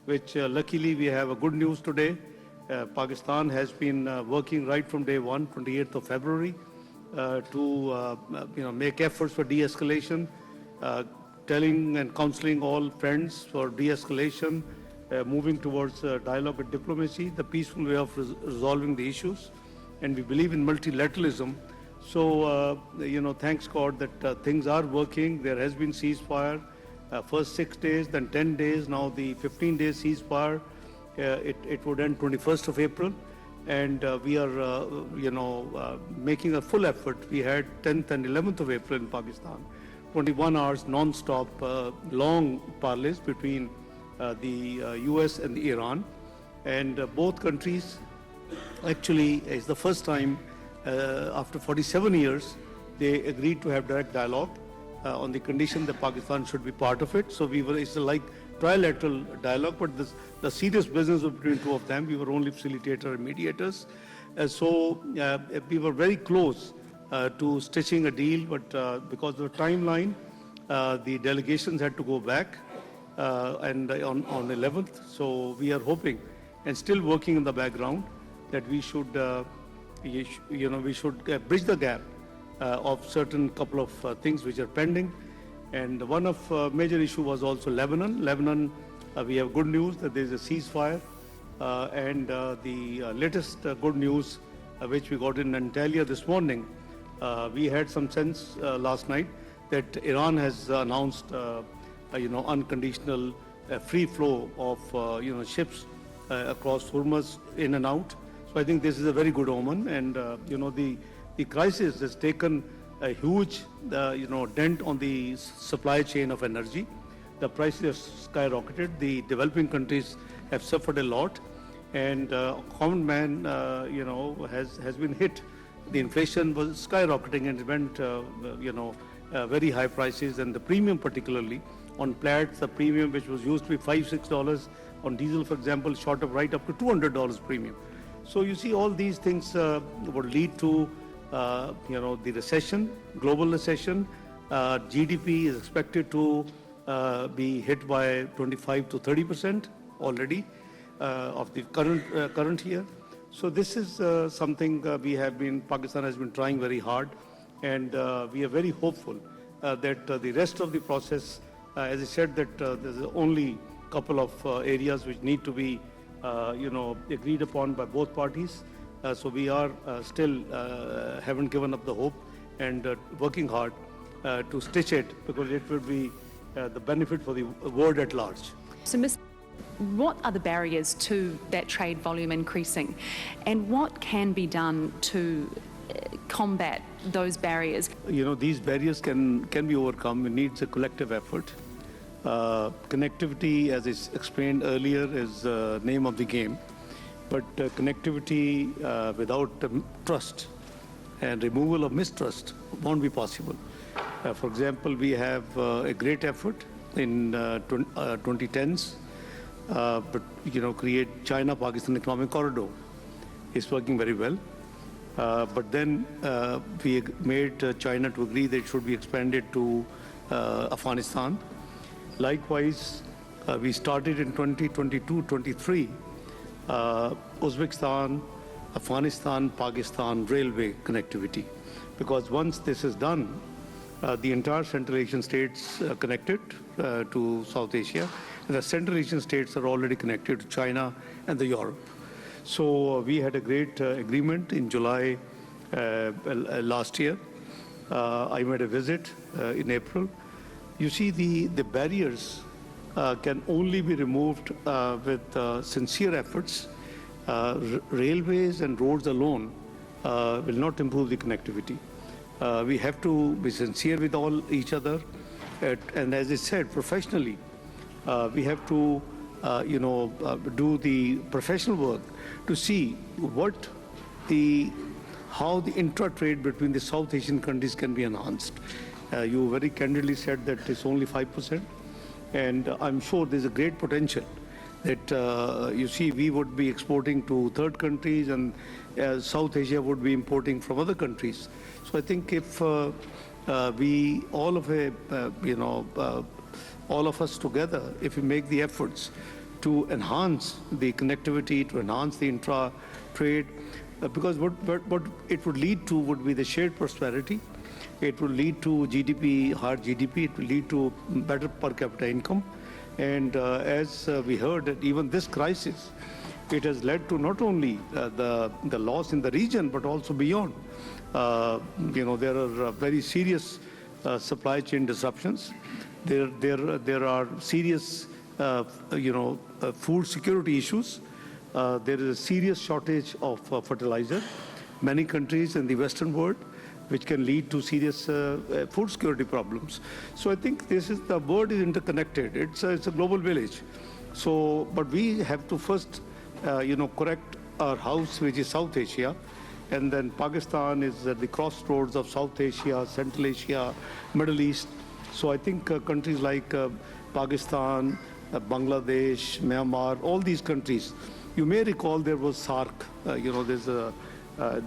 which luckily we have a good news today. Pakistan has been working right from day one, 28th of February, to make efforts for de-escalation, telling and counseling all friends for de-escalation, moving towards dialogue and diplomacy, the peaceful way of resolving the issues. And we believe in multilateralism. So, thanks God that things are working. There has been ceasefire. First 6 days, then 10 days, now the 15 days ceasefire. It would end 21st of April. And we are, making a full effort. We had 10th and 11th of April in Pakistan. 21 hours non-stop, long parleys between the US and the Iran. And both countries, actually, it's the first time after 47 years, they agreed to have direct dialogue on the condition that Pakistan should be part of it. So it's like trilateral dialogue, but the serious business was between two of them. We were only facilitator and mediators. So we were very close to stitching a deal, but because of the timeline, the delegations had to go back and on 11th. So we are hoping and still working in the background that we should, bridge the gap of certain couple of things which are pending. And one of major issue was also Lebanon. Lebanon, we have good news that there is a ceasefire. And the latest good news, which we got in Antalya this morning, we had some sense last night that Iran has announced, unconditional free flow of, ships across Hormuz in and out. So I think this is a very good omen. And, the crisis has taken a huge, dent on the supply chain of energy. The prices have skyrocketed. The developing countries have suffered a lot. And common man, has been hit. The inflation was skyrocketing and it went, very high prices. And the premium particularly on plats, the premium which was used to be $5, $6 on diesel, for example, shot up right up to $200 premium. So you see all these things would lead to the recession, global recession. GDP is expected to be hit by 25 to 30% already of the current year. So this is something Pakistan has been trying very hard, and we are very hopeful that the rest of the process, as I said, that there's only a couple of areas which need to be agreed upon by both parties. So we are still haven't given up the hope and working hard to stitch it, because it will be the benefit for the world at large. So, what are the barriers to that trade volume increasing, and what can be done to combat those barriers? These barriers can be overcome. It needs a collective effort. Connectivity, as I explained earlier, is the name of the game. But connectivity without trust and removal of mistrust won't be possible. For example, we have a great effort in 2010s, create China-Pakistan Economic Corridor. It's working very well. But then we made China to agree that it should be expanded to Afghanistan. Likewise, we started in 2022-23 Uzbekistan, Afghanistan, Pakistan railway connectivity. Because once this is done, the entire Central Asian states are connected to South Asia, and the Central Asian states are already connected to China and the Europe. So we had a great agreement in July last year. I made a visit in April. You see, the barriers can only be removed with sincere efforts. Railways and roads alone will not improve the connectivity. We have to be sincere with each other, and as I said, professionally, we have to do the professional work to see how the intra-trade between the South Asian countries can be enhanced. You very candidly said that it's only 5%, and I'm sure there's a great potential that we would be exporting to third countries, and South Asia would be importing from other countries. So I think if all of us together, if we make the efforts to enhance the connectivity, to enhance the intra-trade, because what it would lead to would be the shared prosperity. It will lead to GDP, higher GDP. It will lead to better per capita income. And as we heard, that even this crisis, it has led to not only the loss in the region, but also beyond. There are very serious supply chain disruptions. There are serious, food security issues. There is a serious shortage of fertilizer. Many countries in the Western world, which can lead to serious food security problems. So I think the world is interconnected. It's a global village. So, but we have to first, correct our house, which is South Asia, and then Pakistan is at the crossroads of South Asia, Central Asia, Middle East. So I think countries like Pakistan, Bangladesh, Myanmar, all these countries. You may recall there was SAARC.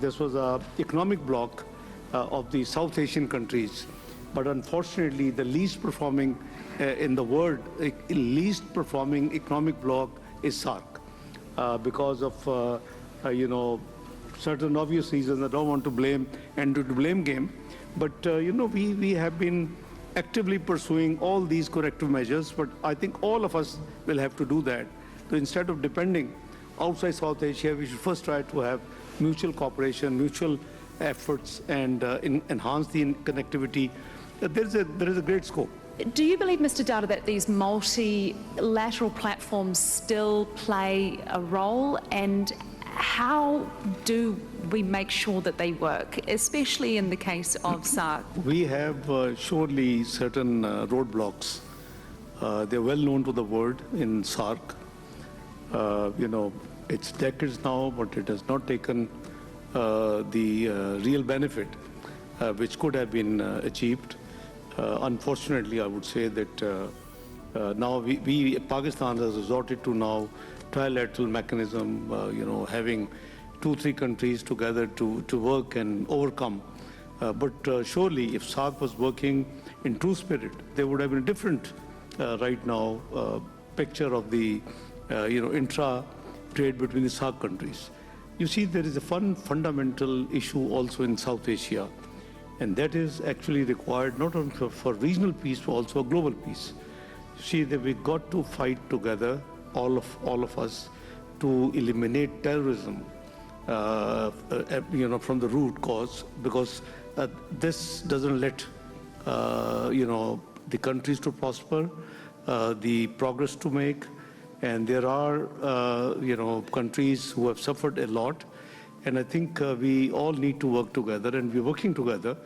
This was an economic bloc of the South Asian countries, but unfortunately the least performing in the world, least performing economic bloc is SAARC because of certain obvious reasons. I don't want to blame and to blame game, but we have been actively pursuing all these corrective measures, but I think all of us will have to do that. So instead of depending outside South Asia, we should first try to have mutual cooperation, mutual efforts, and enhance the connectivity. There is a great scope. Do you believe, Mr. Dar, that these multilateral platforms still play a role, and how do we make sure that they work, especially in the case of SAARC? We have surely certain roadblocks. They're well known to the world in SAARC. It's decades now, but it has not taken the real benefit which could have been achieved. Unfortunately, I would say that now Pakistan has resorted to now trilateral mechanism, having 2-3 countries together to work and overcome. But surely, if SAARC was working in true spirit, there would have been a different right now picture of the intra-trade between the SAARC countries. You see, there is a fundamental issue also in South Asia, and that is actually required not only for regional peace, but also a global peace. You see, that we got to fight together, all of us, to eliminate terrorism, from the root cause, because this doesn't let, the countries to prosper, the progress to make. And there are, countries who have suffered a lot. And I think we all need to work together, and we're working together.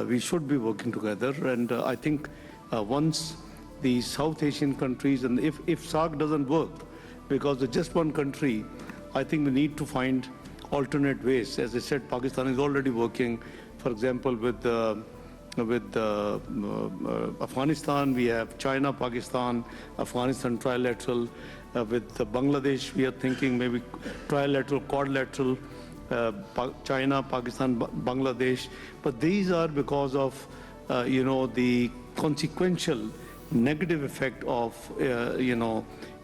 We should be working together. And I think once the South Asian countries, and if SAARC doesn't work because of just one country, I think we need to find alternate ways. As I said, Pakistan is already working, for example, with Afghanistan. We have China, Pakistan, Afghanistan trilateral. With Bangladesh, we are thinking maybe trilateral, quadrilateral, China, Pakistan, Bangladesh. But these are because of, the consequential negative effect of,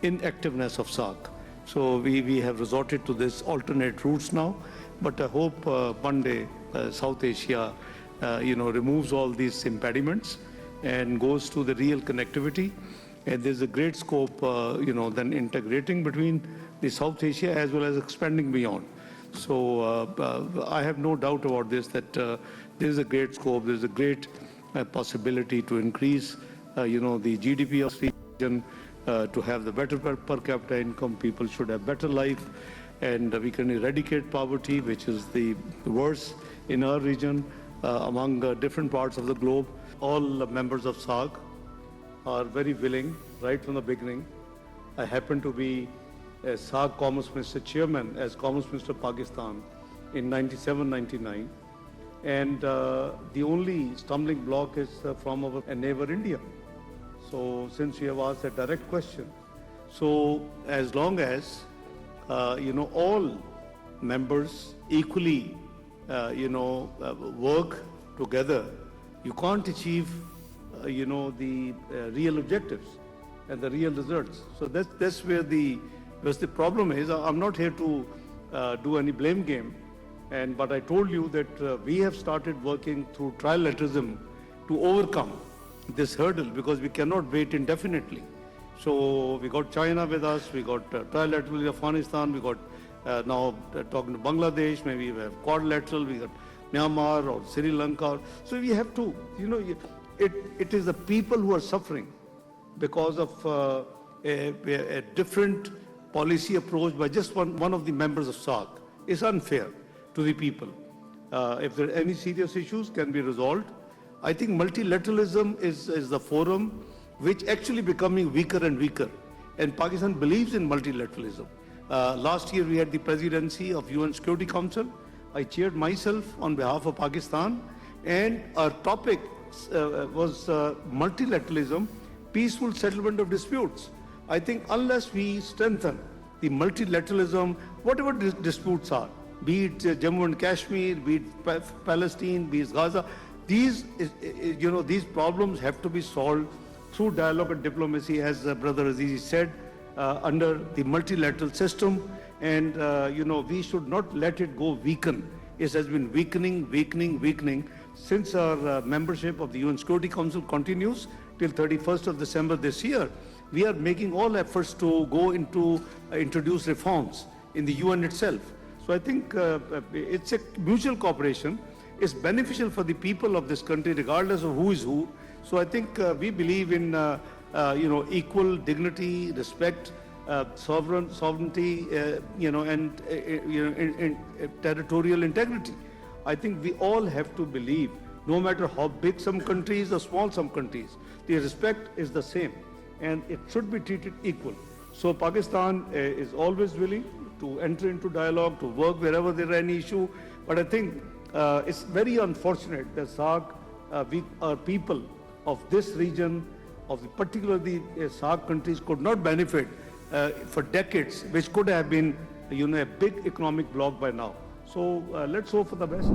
inactiveness of SAARC. So we have resorted to this alternate routes now. But I hope one day South Asia removes all these impediments and goes to the real connectivity. And there's a great scope, then integrating between the South Asia as well as expanding beyond. So I have no doubt about this, that there's a great scope, there's a great possibility to increase, the GDP of the region, to have the better per capita income. People should have better life, and we can eradicate poverty, which is the worst in our region. Among different parts of the globe, all members of SAARC are very willing right from the beginning. I happen to be a SAARC Commerce Minister Chairman as Commerce Minister of Pakistan in 97-99, and the only stumbling block is from our neighbor India. So since you have asked a direct question, so as long as all members equally work together, you can't achieve, the real objectives. and the real results. So that's where the problem is. I'm not here to do any blame game, but I told you that we have started working through trilateralism to overcome this hurdle, because we cannot wait indefinitely. So we got China with us, we got trilateral Afghanistan, we got now talking to Bangladesh, maybe we have quadrilateral, we got Myanmar or Sri Lanka. So we have to, it is the people who are suffering because of a different policy approach by just one of the members of SAARC. It's unfair to the people. If there are any serious issues, can be resolved. I think multilateralism is the forum which actually becoming weaker and weaker. And Pakistan believes in multilateralism. Last year we had the presidency of UN Security Council. I chaired myself on behalf of Pakistan, and our topic was multilateralism, peaceful settlement of disputes. I think unless we strengthen the multilateralism, whatever disputes are, be it Jammu and Kashmir, be it Palestine, be it Gaza, these problems have to be solved through dialogue and diplomacy, as Brother Azizi said, under the multilateral system. And, we should not let it go weaken. It has been weakening since our membership of the UN Security Council continues till 31st of December this year. We are making all efforts to go into introduce reforms in the UN itself. So I think it's a mutual cooperation. It's beneficial for the people of this country, regardless of who is who. So I think we believe in equal dignity, respect, sovereignty, and territorial integrity. I think we all have to believe, no matter how big some countries or small some countries, the respect is the same, and it should be treated equal. So Pakistan is always willing to enter into dialogue, to work wherever there are any issue. But I think it's very unfortunate that SAARC, our people of this region, particularly SAARC countries, could not benefit for decades, which could have been, a big economic bloc by now. So let's hope for the best.